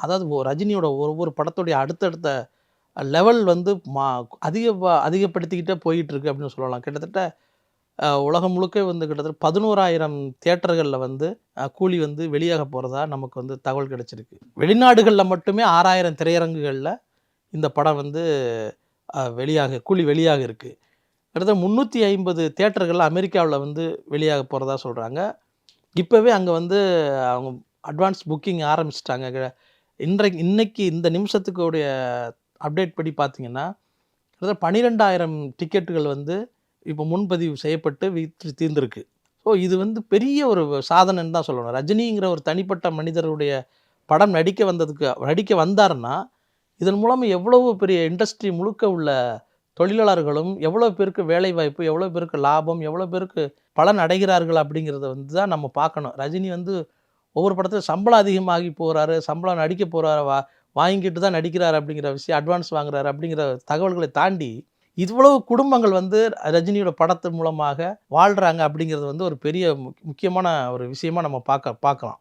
அதாவது ரஜினியோட ஒவ்வொரு படத்துடைய அடுத்தடுத்த லெவல் வந்து அதிகப்படுத்திக்கிட்டே போயிட்டுருக்கு அப்படின்னு சொல்லலாம். கிட்டத்தட்ட உலகம் முழுக்க வந்து கிட்டத்தட்ட 11,000 தியேட்டர்களில் வந்து கூலி வந்து வெளியாக போகிறதா நமக்கு வந்து தகவல் கிடைச்சிருக்கு. வெளிநாடுகளில் மட்டுமே 6,000 திரையரங்குகளில் இந்த படம் வந்து கூலி வெளியாக இருக்குது. கிட்டத்தட்ட 350 தியேட்டர்கள் அமெரிக்காவில் வந்து வெளியாக போகிறதா சொல்கிறாங்க. இப்போவே அங்கே வந்து அவங்க அட்வான்ஸ் புக்கிங் ஆரம்பிச்சிட்டாங்க. இன்னைக்கு இந்த நிமிஷத்துக்கு உடைய அப்டேட் படி பார்த்தீங்கன்னா, கிட்டத்தட்ட 12,000 டிக்கெட்டுகள் வந்து இப்போ முன்பதிவு செய்யப்பட்டு விற்று தீர்ந்திருக்கு. ஸோ இது வந்து பெரிய ஒரு சாதனைன்னு தான் சொல்லணும். ரஜினிங்கிற ஒரு தனிப்பட்ட மனிதருடைய படம் நடிக்க வந்தாருன்னா, இதன் மூலமா எவ்வளவு பெரிய இண்டஸ்ட்ரி முழுக்க உள்ள தொழிலாளர்களும், எவ்வளோ பேருக்கு வேலைவாய்ப்பு, எவ்வளோ பேருக்கு லாபம், எவ்வளோ பேருக்கு பலன் அடைகிறார்கள் அப்படிங்கிறத வந்து தான் நம்ம பார்க்கணும். ரஜினி வந்து ஒவ்வொரு படத்திலும் சம்பளம் அதிகமாகி போறாரு, சம்பளம் நடிக்க போறாரு, வாங்கிட்டு தான் நடிக்கிறாரு அப்படிங்கிற விஷயம், அட்வான்ஸ் வாங்குறாரு அப்படிங்கிற தகவல்களை தாண்டி, இவ்வளவு குடும்பங்கள் வந்து ரஜினியோட படத்து மூலமாக வாழ்றாங்க அப்படிங்கிறது வந்து ஒரு பெரிய முக்கியமான ஒரு விஷயமா நம்ம பார்க்கலாம்.